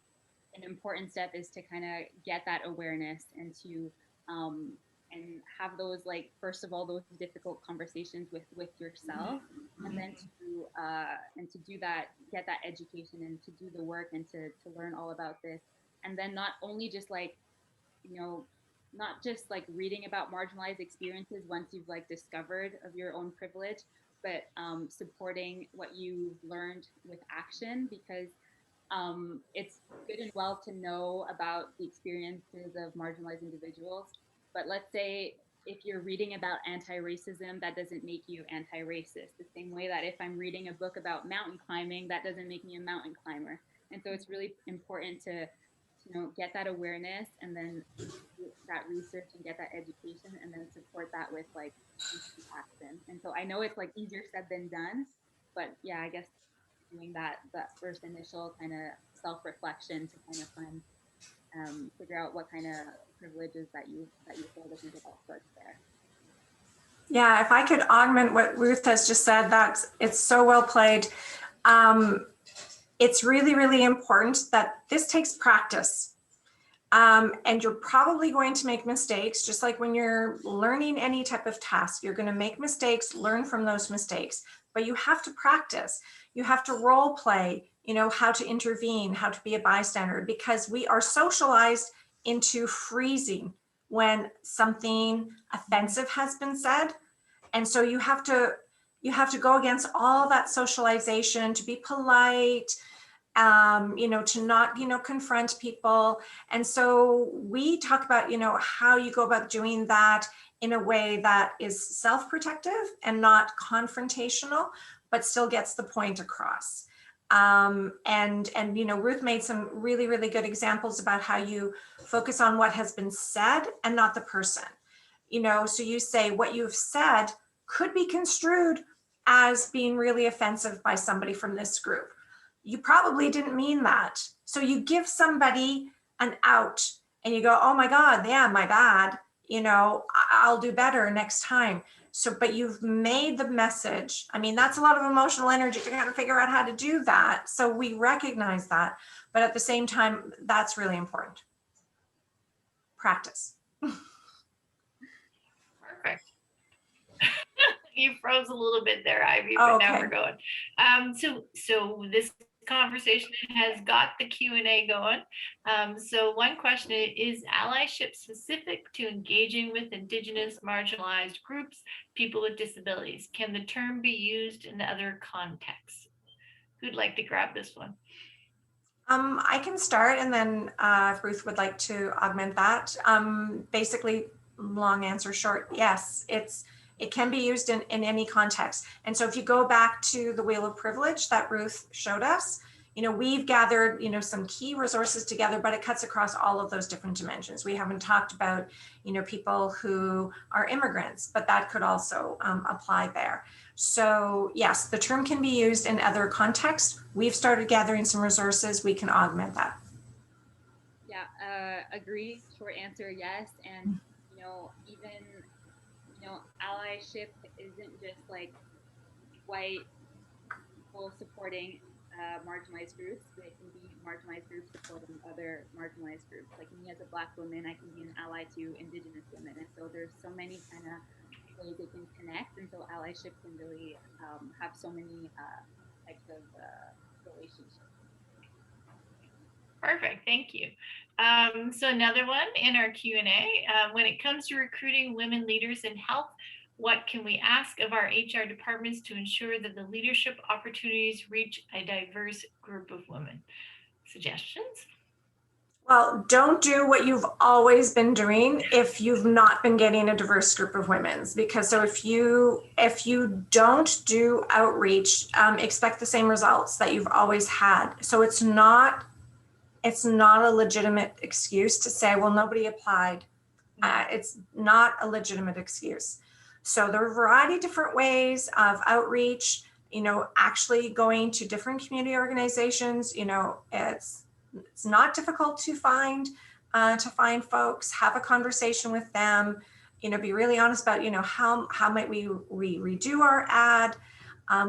an important step is to kind of get that awareness and to and have those, like, first of all, those difficult conversations with yourself, and then to do that, get that education and to do the work and to learn all about this. And then not only just like, you know, not just like reading about marginalized experiences once you've like discovered of your own privilege, but supporting what you've learned with action, because it's good and well to know about the experiences of marginalized individuals, but let's say if you're reading about anti-racism, that doesn't make you anti-racist. The same way that if I'm reading a book about mountain climbing, that doesn't make me a mountain climber. And so it's really important to, you know, get that awareness and then do that research and get that education and then support that with like action. And so I know it's like easier said than done, but yeah, I guess doing that first initial kind of self-reflection to kind of find figure out what kind of privileges that you feel that you get that starts there. Yeah, if I could augment what Ruth has just said, it's so well played. It's really, really important that this takes practice. And you're probably going to make mistakes, just like when you're learning any type of task, you're going to make mistakes, learn from those mistakes, but you have to practice. You have to role play, you know, how to intervene, how to be a bystander, because we are socialized into freezing when something offensive has been said. And so you have to go against all that socialization to be polite, you know, to not, you know, confront people. And so we talk about, you know, how you go about doing that in a way that is self-protective and not confrontational, but still gets the point across. And you know, Ruth made some really, really good examples about how you focus on what has been said and not the person. You know, so you say what you've said could be construed as being really offensive by somebody from this group. You probably didn't mean that. So you give somebody an out and you go, oh my God, yeah, my bad. You know, I'll do better next time. So, but you've made the message. I mean, that's a lot of emotional energy to kind of figure out how to do that. So we recognize that, but at the same time, that's really important. Practice. Perfect. You froze a little bit there, Ivy, Oh, but now okay. we're going. So this conversation has got the Q&A going. So one question is allyship specific to engaging with Indigenous marginalized groups, people with disabilities? Can the term be used in other contexts? Who'd like to grab this one? I can start, and then if Ruth would like to augment that. Basically, long answer short, yes, it can be used in any context. And so if you go back to the wheel of privilege that Ruth showed us, you know, we've gathered, you know, some key resources together, but it cuts across all of those different dimensions. We haven't talked about, you know, people who are immigrants, but that could also apply there. So yes, the term can be used in other contexts. We've started gathering some resources. We can augment that. Yeah, agree. Short answer, yes. And, you know, even, you know, allyship isn't just like white people supporting marginalized groups, but it can be marginalized groups supporting other marginalized groups. Like me as a Black woman, I can be an ally to Indigenous women. And so there's so many kind of ways they can connect. And so allyship can really have so many types of relationships. Perfect, thank you. So another one in our Q&A, when it comes to recruiting women leaders in health, what can we ask of our HR departments to ensure that the leadership opportunities reach a diverse group of women? Suggestions? Well, don't do what you've always been doing if you've not been getting a diverse group of women. Because so if you don't do outreach, expect the same results that you've always had. So it's not a legitimate excuse to say, well, nobody applied. It's not a legitimate excuse. So there are a variety of different ways of outreach, actually going to different community organizations. It's not difficult to find folks, have a conversation with them, be really honest about, how might we redo our ad?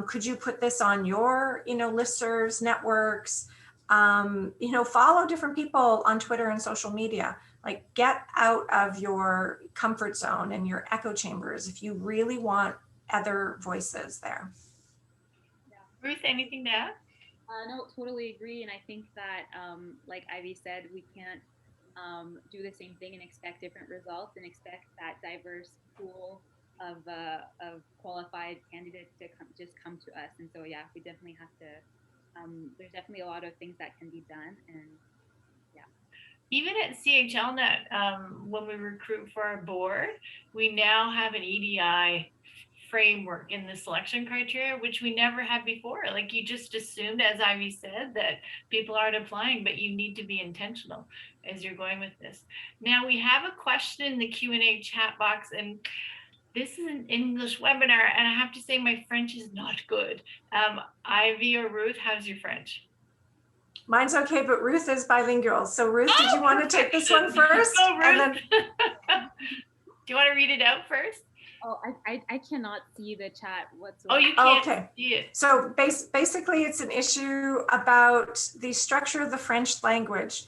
Could you put this on your, listservs, networks? Follow different people on Twitter and social media. Like, get out of your comfort zone and your echo chambers if you really want other voices there. Ruth, anything to add? No, totally agree. And I think that, like Ivy said, we can't do the same thing and expect different results and expect that diverse pool of qualified candidates to come to us. And so, yeah, we definitely have to, there's definitely a lot of things that can be done. And yeah. Even at CHLNet, when we recruit for our board, we now have an EDI framework in the selection criteria, which we never had before. Like, you just assumed, as Ivy said, that people aren't applying, but you need to be intentional as you're going with this. Now we have a question in the Q&A chat box, and this is an English webinar, and I have to say my French is not good. Ivy or Ruth, how's your French? Mine's okay, but Ruth is bilingual. So Ruth, did you want to take this one first? Go, Ruth. And then... Do you want to read it out first? Oh, I cannot see the chat whatsoever. Oh, you can't okay. see it. So basically, it's an issue about the structure of the French language,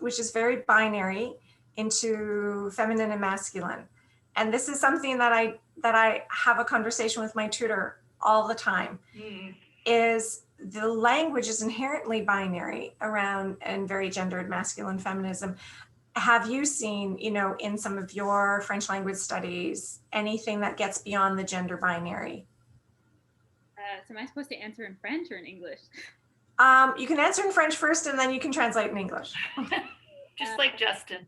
which is very binary into feminine and masculine. And this is something that I have a conversation with my tutor all the time. Is the language is inherently binary around and very gendered, masculine, feminism. Have you seen, in some of your French language studies, anything that gets beyond the gender binary? So am I supposed to answer in French or in English? You can answer in French first, and then you can translate in English. Just like Justin.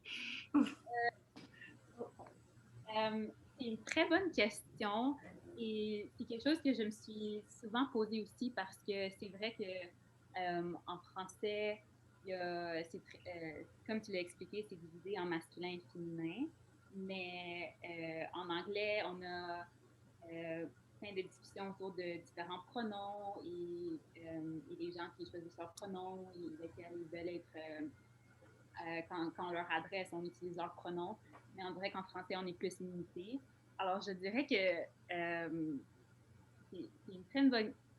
C'est une très bonne question et c'est quelque chose que je me suis souvent posé aussi parce que c'est vrai que en français, comme tu l'as expliqué, c'est divisé en masculin et féminin, mais en anglais, on a plein de discussions autour de différents pronoms et les gens qui choisissent leurs pronoms et lesquels ils veulent être, quand on leur adresse, on utilise leurs pronoms, mais on dirait qu'en français, on est plus limité. Alors, je dirais que c'est une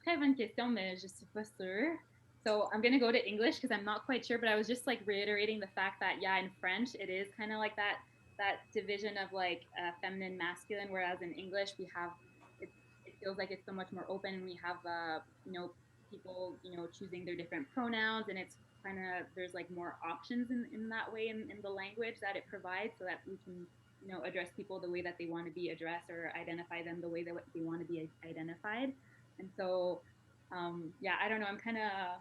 très bonne question, mais je ne suis pas sûre. So I'm going to go to English because I'm not quite sure, but I was just like reiterating the fact that, yeah, in French, it is kind of like that division of like feminine, masculine, whereas in English, we have, it feels like it's so much more open, and we have, people, choosing their different pronouns, and it's kind of, there's like more options in that way in the language that it provides, so that we can, address people the way that they want to be addressed or identify them the way that they want to be identified. And so, yeah, I don't know, I'm kind of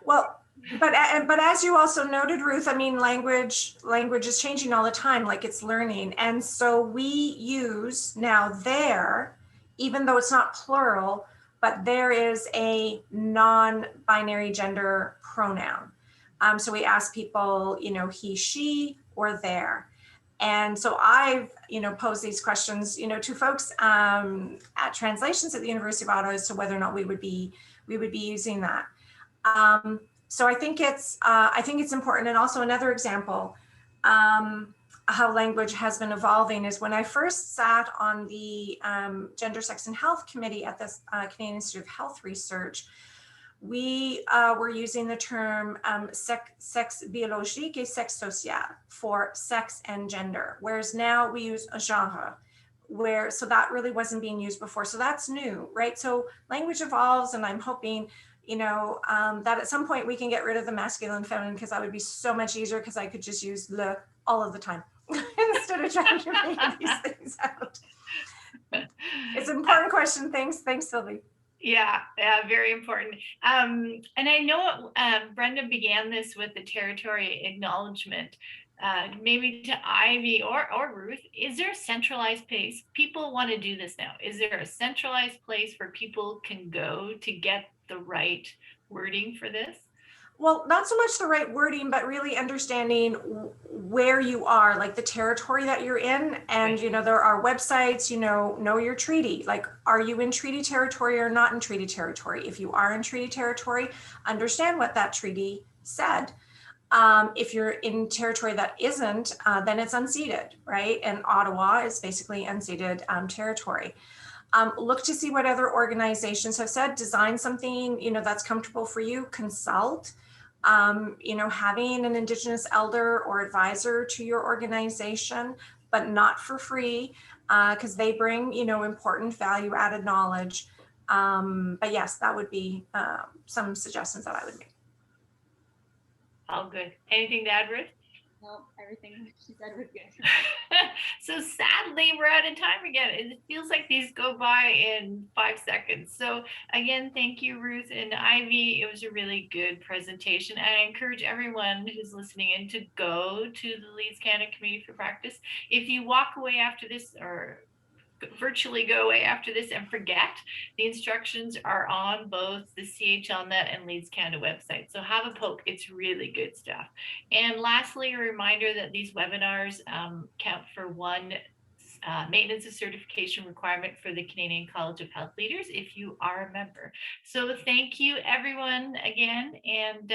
well, but as you also noted, Ruth, I mean, language is changing all the time, like it's learning. And so we use now there, even though it's not plural, but there is a non-binary gender pronoun. So we ask people, he, she, or there. And so I've, posed these questions, to folks at translations at the University of Ottawa as to whether or not we would be using that. So I think it's important. And also another example, how language has been evolving is when I first sat on the Gender, Sex and Health Committee at the Canadian Institute of Health Research, we were using the term sexe biologique et sexe social for sex and gender, whereas now we use a genre, so that really wasn't being used before. So that's new, right? So language evolves, and I'm hoping, that at some point we can get rid of the masculine and feminine, because that would be so much easier, because I could just use le all of the time instead of trying to figure these things out. It's an important question. Thanks, Sylvie. Yeah, very important. And I know Brenda began this with the territory acknowledgement. Maybe to Ivy or Ruth, is there a centralized place? People want to do this now. Is there a centralized place where people can go to get the right wording for this? Well, not so much the right wording, but really understanding where you are, like the territory that you're in. And, you know, there are websites, you know your treaty, like, are you in treaty territory or not in treaty territory? If you are in treaty territory, understand what that treaty said. If you're in territory that isn't, then it's unceded, right? And Ottawa is basically unceded territory. Look to see what other organizations have said, design something, you know, that's comfortable for you, consult. You know, having an Indigenous elder or advisor to your organization, but not for free, because they bring, you know, important value added knowledge. But yes, that would be some suggestions that I would make. All good. Anything to add, Ruth? No, everything she said was good. So sadly, we're out of time again. It feels like these go by in 5 seconds. So again, thank you, Ruth and Ivy. It was a really good presentation. And I encourage everyone who's listening in to go to the Leeds Canada Community for Practice. If you walk away after this or virtually go away after this and forget, the instructions are on both the CHLNet and Leeds Canada website. So have a poke, it's really good stuff. And lastly, a reminder that these webinars count for one maintenance of certification requirement for the Canadian College of Health Leaders if you are a member. So thank you everyone again, and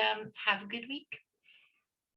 have a good week.